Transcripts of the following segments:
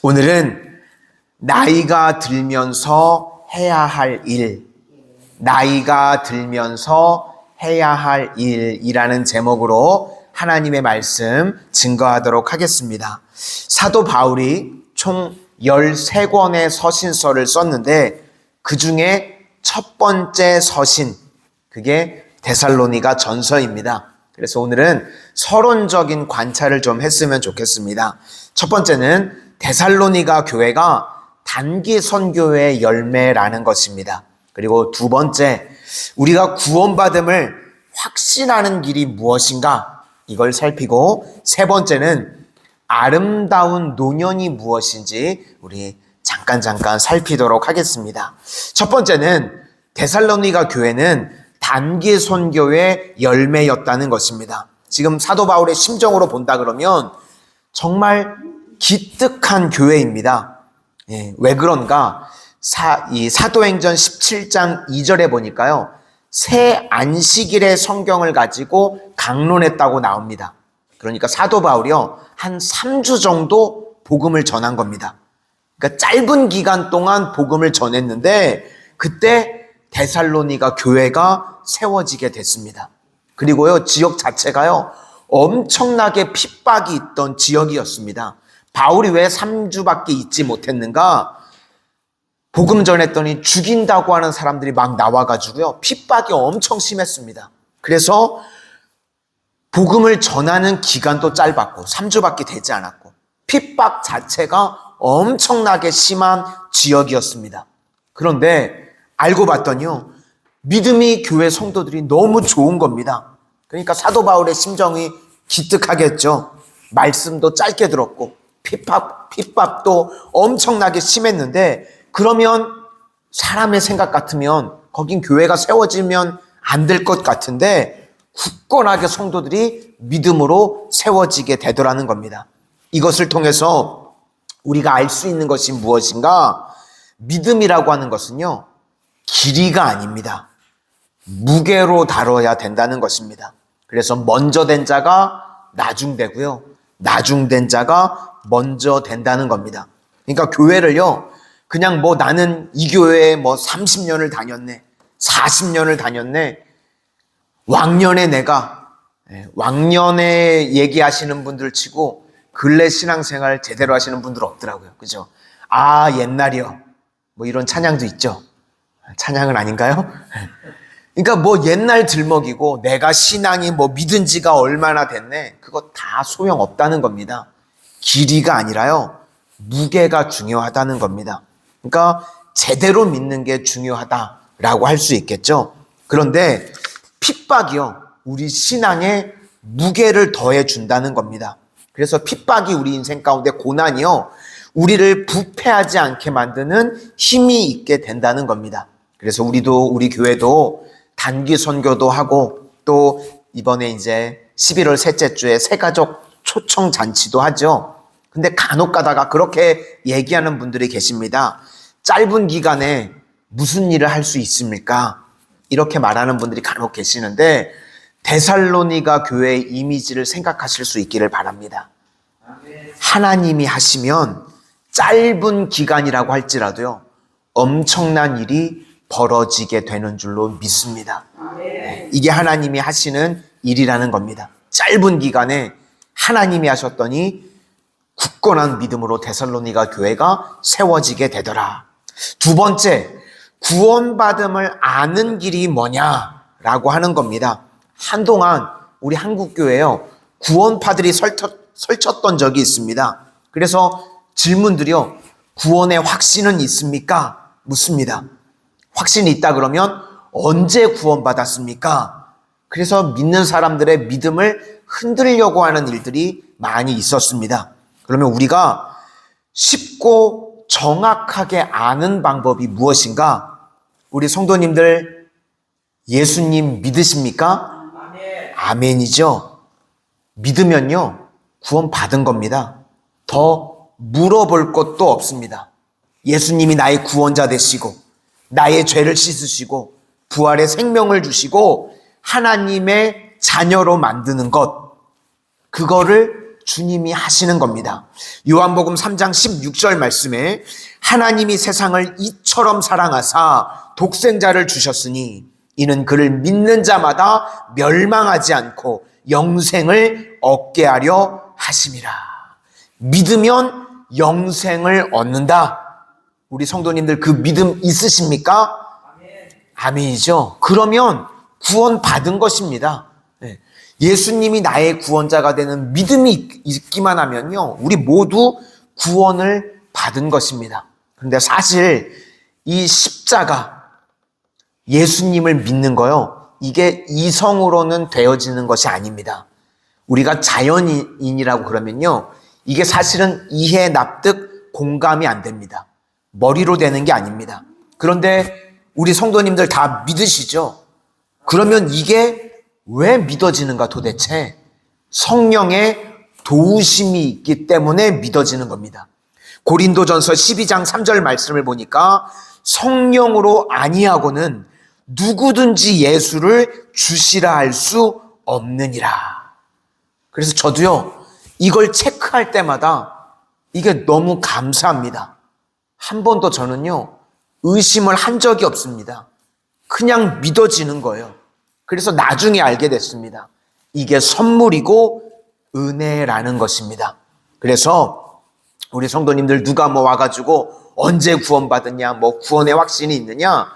오늘은 나이가 들면서 해야 할 일, 나이가 들면서 해야 할 일이라는 제목으로 하나님의 말씀 증거하도록 하겠습니다. 사도 바울이 총 13권의 서신서를 썼는데 그 중에 첫 번째 서신, 그게 데살로니가 전서입니다. 그래서 오늘은 서론적인 관찰을 좀 했으면 좋겠습니다. 첫 번째는 데살로니가 교회가 단기 선교의 열매라는 것입니다. 그리고 두 번째, 우리가 구원받음을 확신하는 길이 무엇인가? 이걸 살피고, 세 번째는 아름다운 노년이 무엇인지 우리 잠깐 살피도록 하겠습니다. 첫 번째는 데살로니가 교회는 단기 선교의 열매였다는 것입니다. 지금 사도 바울의 심정으로 본다 그러면 정말 기특한 교회입니다. 왜 그런가? 이 사도행전 17장 2절에 보니까요, 새 안식일의 성경을 가지고 강론했다고 나옵니다. 그러니까 사도 바울이요, 한 3주 정도 복음을 전한 겁니다. 그러니까 짧은 기간 동안 복음을 전했는데 그때 데살로니가 교회가 세워지게 됐습니다. 그리고요, 지역 자체가요, 엄청나게 핍박이 있던 지역이었습니다. 바울이 왜 3주밖에 있지 못했는가? 복음 전했더니 죽인다고 하는 사람들이 막 나와가지고요, 핍박이 엄청 심했습니다. 그래서 복음을 전하는 기간도 짧았고 3주밖에 되지 않았고 핍박 자체가 엄청나게 심한 지역이었습니다. 그런데 알고 봤더니요, 믿음이 교회 성도들이 너무 좋은 겁니다. 그러니까 사도 바울의 심정이 기특하겠죠. 말씀도 짧게 들었고 핍박도 엄청나게 심했는데, 그러면 사람의 생각 같으면 거긴 교회가 세워지면 안 될 것 같은데 굳건하게 성도들이 믿음으로 세워지게 되더라는 겁니다. 이것을 통해서 우리가 알 수 있는 것이 무엇인가? 믿음이라고 하는 것은요, 길이가 아닙니다. 무게로 다뤄야 된다는 것입니다. 그래서 먼저 된 자가 나중되고요, 나중된 자가 먼저 된다는 겁니다. 그러니까 교회를요, 그냥 나는 이 교회에 30년을 다녔네, 40년을 다녔네, 왕년에 얘기하시는 분들 치고 근래 신앙생활 제대로 하시는 분들 없더라고요. 그죠? 아, 옛날이요. 이런 찬양도 있죠. 찬양은 아닌가요? 그러니까 옛날 들먹이고 내가 신앙이 믿은 지가 얼마나 됐네, 그거 다 소용없다는 겁니다. 길이가 아니라요, 무게가 중요하다는 겁니다. 그러니까 제대로 믿는 게 중요하다라고 할 수 있겠죠. 그런데 핍박이요, 우리 신앙에 무게를 더해 준다는 겁니다. 그래서 핍박이 우리 인생 가운데, 고난이요, 우리를 부패하지 않게 만드는 힘이 있게 된다는 겁니다. 그래서 우리 교회도 단기 선교도 하고, 또 이번에 이제 11월 셋째 주에 새가족 초청 잔치도 하죠. 근데 간혹 가다가 그렇게 얘기하는 분들이 계십니다. 짧은 기간에 무슨 일을 할 수 있습니까? 이렇게 말하는 분들이 간혹 계시는데, 데살로니가 교회의 이미지를 생각하실 수 있기를 바랍니다. 하나님이 하시면 짧은 기간이라고 할지라도요, 엄청난 일이 벌어지게 되는 줄로 믿습니다. 이게 하나님이 하시는 일이라는 겁니다. 짧은 기간에 하나님이 하셨더니 굳건한 믿음으로 데살로니가 교회가 세워지게 되더라. 두 번째, 구원받음을 아는 길이 뭐냐라고 하는 겁니다. 한동안 우리 한국교회요, 구원파들이 설쳤던 적이 있습니다. 그래서 질문들이요, 구원의 확신은 있습니까? 묻습니다. 확신이 있다 그러면 언제 구원받았습니까? 그래서 믿는 사람들의 믿음을 흔들려고 하는 일들이 많이 있었습니다. 그러면 우리가 쉽고 정확하게 아는 방법이 무엇인가? 우리 성도님들, 예수님 믿으십니까? 아멘이죠. 믿으면요, 구원 받은 겁니다. 더 물어볼 것도 없습니다. 예수님이 나의 구원자 되시고 나의 죄를 씻으시고 부활의 생명을 주시고 하나님의 자녀로 만드는 것, 그거를 주님이 하시는 겁니다. 요한복음 3장 16절 말씀에 하나님이 세상을 이처럼 사랑하사 독생자를 주셨으니 이는 그를 믿는 자마다 멸망하지 않고 영생을 얻게 하려 하심이라. 믿으면 영생을 얻는다. 우리 성도님들 그 믿음 있으십니까? 아멘이죠. 그러면 구원 받은 것입니다. 예수님이 나의 구원자가 되는 믿음이 있기만 하면요, 우리 모두 구원을 받은 것입니다. 그런데 사실 이 십자가, 예수님을 믿는 거요, 이게 이성으로는 되어지는 것이 아닙니다. 우리가 자연인이라고 그러면요, 이게 사실은 이해, 납득, 공감이 안 됩니다. 머리로 되는 게 아닙니다. 그런데 우리 성도님들 다 믿으시죠? 그러면 이게 왜 믿어지는가 도대체? 성령의 도우심이 있기 때문에 믿어지는 겁니다. 고린도전서 12장 3절 말씀을 보니까 성령으로 아니하고는 누구든지 예수를 주시라 할 수 없느니라. 그래서 저도요, 이걸 체크할 때마다 이게 너무 감사합니다. 한 번도 저는요, 의심을 한 적이 없습니다. 그냥 믿어지는 거예요. 그래서 나중에 알게 됐습니다. 이게 선물이고 은혜라는 것입니다. 그래서 우리 성도님들 누가 뭐 와가지고 언제 구원받았냐, 뭐 구원의 확신이 있느냐,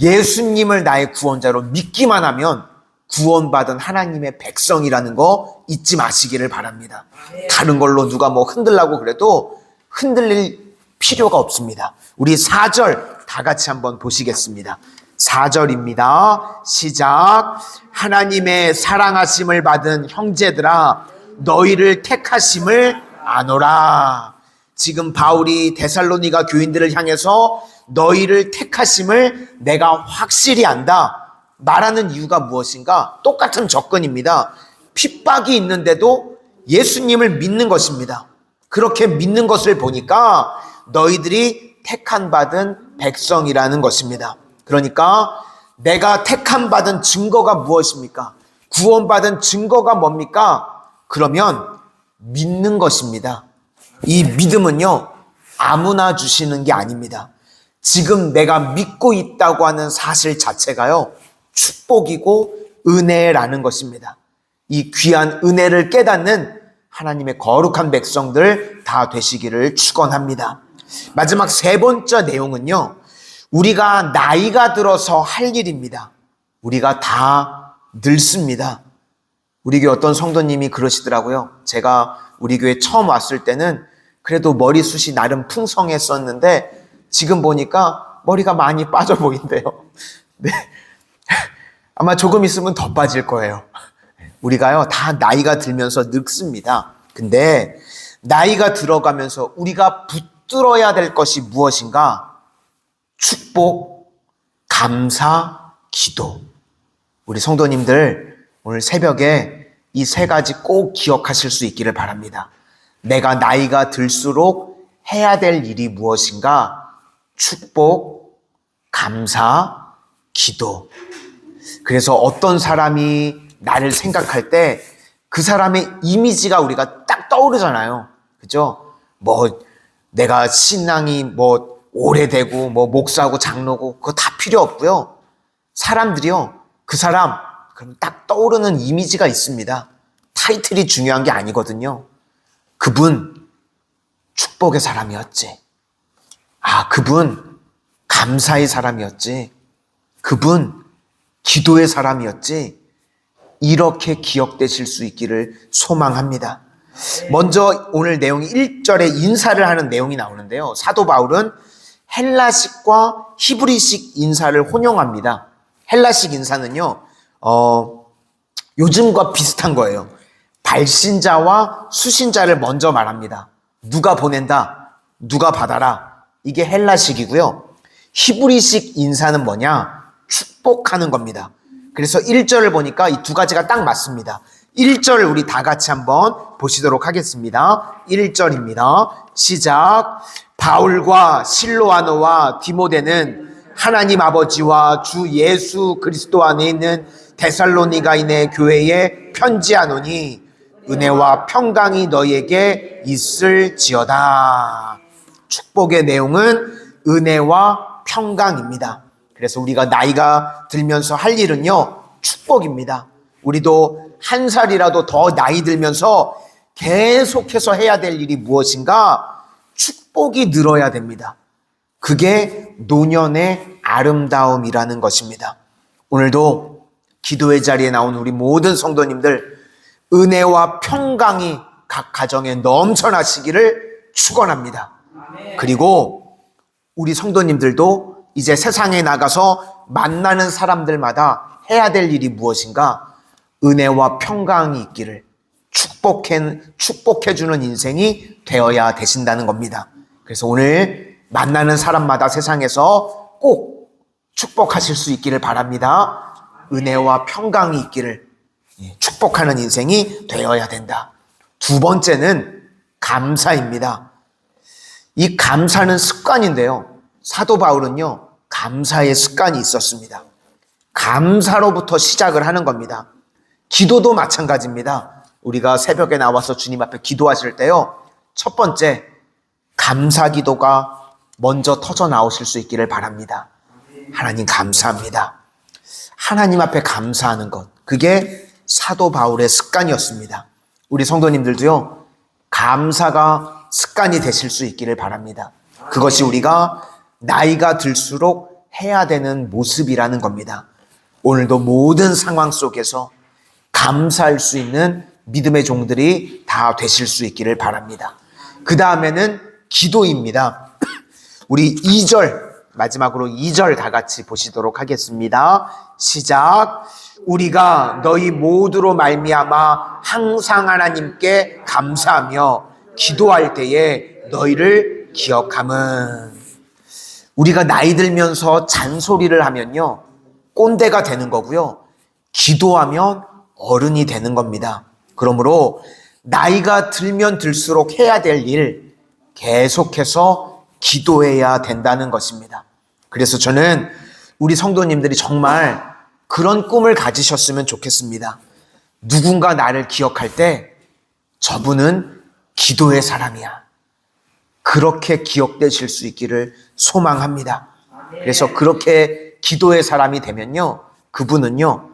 예수님을 나의 구원자로 믿기만 하면 구원받은 하나님의 백성이라는 거 잊지 마시기를 바랍니다. 다른 걸로 누가 뭐 흔들라고 그래도 흔들릴 필요가 없습니다. 우리 4절 다 같이 한번 보시겠습니다. 4절입니다. 시작. 하나님의 사랑하심을 받은 형제들아, 너희를 택하심을 아노라. 지금 바울이 데살로니가 교인들을 향해서 너희를 택하심을 내가 확실히 안다 말하는 이유가 무엇인가? 똑같은 접근입니다. 핍박이 있는데도 예수님을 믿는 것입니다. 그렇게 믿는 것을 보니까 너희들이 택한 받은 백성이라는 것입니다. 그러니까 내가 택함 받은 증거가 무엇입니까? 구원받은 증거가 뭡니까? 그러면 믿는 것입니다. 이 믿음은요, 아무나 주시는 게 아닙니다. 지금 내가 믿고 있다고 하는 사실 자체가요, 축복이고 은혜라는 것입니다. 이 귀한 은혜를 깨닫는 하나님의 거룩한 백성들 다 되시기를 축원합니다. 마지막 세 번째 내용은요, 우리가 나이가 들어서 할 일입니다. 우리가 다 늙습니다. 우리 교회 어떤 성도님이 그러시더라고요. 제가 우리 교회 처음 왔을 때는 그래도 머리숱이 나름 풍성했었는데 지금 보니까 머리가 많이 빠져 보인대요. 네. 아마 조금 있으면 더 빠질 거예요. 우리가요, 다 나이가 들면서 늙습니다. 근데 나이가 들어가면서 우리가 붙들어야 될 것이 무엇인가? 축복, 감사, 기도. 우리 성도님들 오늘 새벽에 이 세 가지 꼭 기억하실 수 있기를 바랍니다. 내가 나이가 들수록 해야 될 일이 무엇인가? 축복, 감사, 기도. 그래서 어떤 사람이 나를 생각할 때 그 사람의 이미지가 우리가 딱 떠오르잖아요. 그죠? 뭐 내가 신앙이 뭐 오래되고 뭐 목사고 장로고 그거 다 필요 없고요. 사람들이요, 그 사람 그럼 딱 떠오르는 이미지가 있습니다. 타이틀이 중요한 게 아니거든요. 그분 축복의 사람이었지. 아, 그분 감사의 사람이었지. 그분 기도의 사람이었지. 이렇게 기억되실 수 있기를 소망합니다. 먼저 오늘 내용이 1절에 인사를 하는 내용이 나오는데요. 사도 바울은 헬라식과 히브리식 인사를 혼용합니다. 헬라식 인사는요, 요즘과 비슷한 거예요. 발신자와 수신자를 먼저 말합니다. 누가 보낸다, 누가 받아라. 이게 헬라식이고요. 히브리식 인사는 뭐냐? 축복하는 겁니다. 그래서 1절을 보니까 이 두 가지가 딱 맞습니다. 1절을 우리 다 같이 한번 보시도록 하겠습니다. 1절입니다. 시작. 바울과 실로아노와 디모데는 하나님 아버지와 주 예수 그리스도 안에 있는 데살로니가인의 교회에 편지하노니 은혜와 평강이 너희에게 있을지어다. 축복의 내용은 은혜와 평강입니다. 그래서 우리가 나이가 들면서 할 일은요, 축복입니다. 우리도 한 살이라도 더 나이 들면서 계속해서 해야 될 일이 무엇인가? 축복이 늘어야 됩니다. 그게 노년의 아름다움이라는 것입니다. 오늘도 기도의 자리에 나온 우리 모든 성도님들, 은혜와 평강이 각 가정에 넘쳐나시기를 축원합니다. 그리고 우리 성도님들도 이제 세상에 나가서 만나는 사람들마다 해야 될 일이 무엇인가? 은혜와 평강이 있기를 축복해주는 인생이 되어야 되신다는 겁니다. 그래서 오늘 만나는 사람마다 세상에서 꼭 축복하실 수 있기를 바랍니다. 은혜와 평강이 있기를 축복하는 인생이 되어야 된다. 두 번째는 감사입니다. 이 감사는 습관인데요. 사도 바울은요, 감사의 습관이 있었습니다. 감사로부터 시작을 하는 겁니다. 기도도 마찬가지입니다. 우리가 새벽에 나와서 주님 앞에 기도하실 때요, 첫 번째 감사 기도가 먼저 터져 나오실 수 있기를 바랍니다. 하나님 감사합니다. 하나님 앞에 감사하는 것, 그게 사도 바울의 습관이었습니다. 우리 성도님들도요, 감사가 습관이 되실 수 있기를 바랍니다. 그것이 우리가 나이가 들수록 해야 되는 모습이라는 겁니다. 오늘도 모든 상황 속에서 감사할 수 있는 믿음의 종들이 다 되실 수 있기를 바랍니다. 그 다음에는 기도입니다. 우리 2절, 마지막으로 2절 다 같이 보시도록 하겠습니다. 시작. 우리가 너희 모두로 말미암아 항상 하나님께 감사하며 기도할 때에 너희를 기억함은. 우리가 나이 들면서 잔소리를 하면요, 꼰대가 되는 거고요, 기도하면 어른이 되는 겁니다. 그러므로 나이가 들면 들수록 해야 될 일, 계속해서 기도해야 된다는 것입니다. 그래서 저는 우리 성도님들이 정말 그런 꿈을 가지셨으면 좋겠습니다. 누군가 나를 기억할 때 저분은 기도의 사람이야, 그렇게 기억되실 수 있기를 소망합니다. 그래서 그렇게 기도의 사람이 되면요, 그분은요,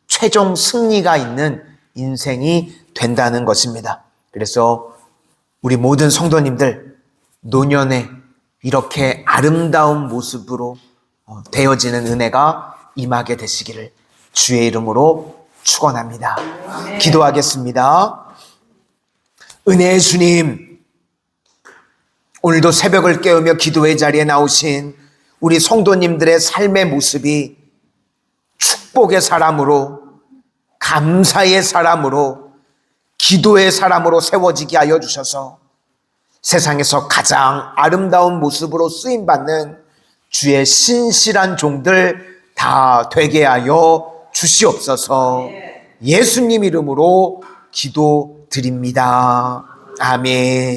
최종 승리가 있는 인생이 된다는 것입니다. 그래서 우리 모든 성도님들, 노년에 이렇게 아름다운 모습으로 되어지는 은혜가 임하게 되시기를 주의 이름으로 축원합니다. 기도하겠습니다. 은혜의 주님, 오늘도 새벽을 깨우며 기도의 자리에 나오신 우리 성도님들의 삶의 모습이 축복의 사람으로, 감사의 사람으로, 기도의 사람으로 세워지게 하여 주셔서 세상에서 가장 아름다운 모습으로 쓰임받는 주의 신실한 종들 다 되게 하여 주시옵소서. 예수님 이름으로 기도드립니다. 아멘.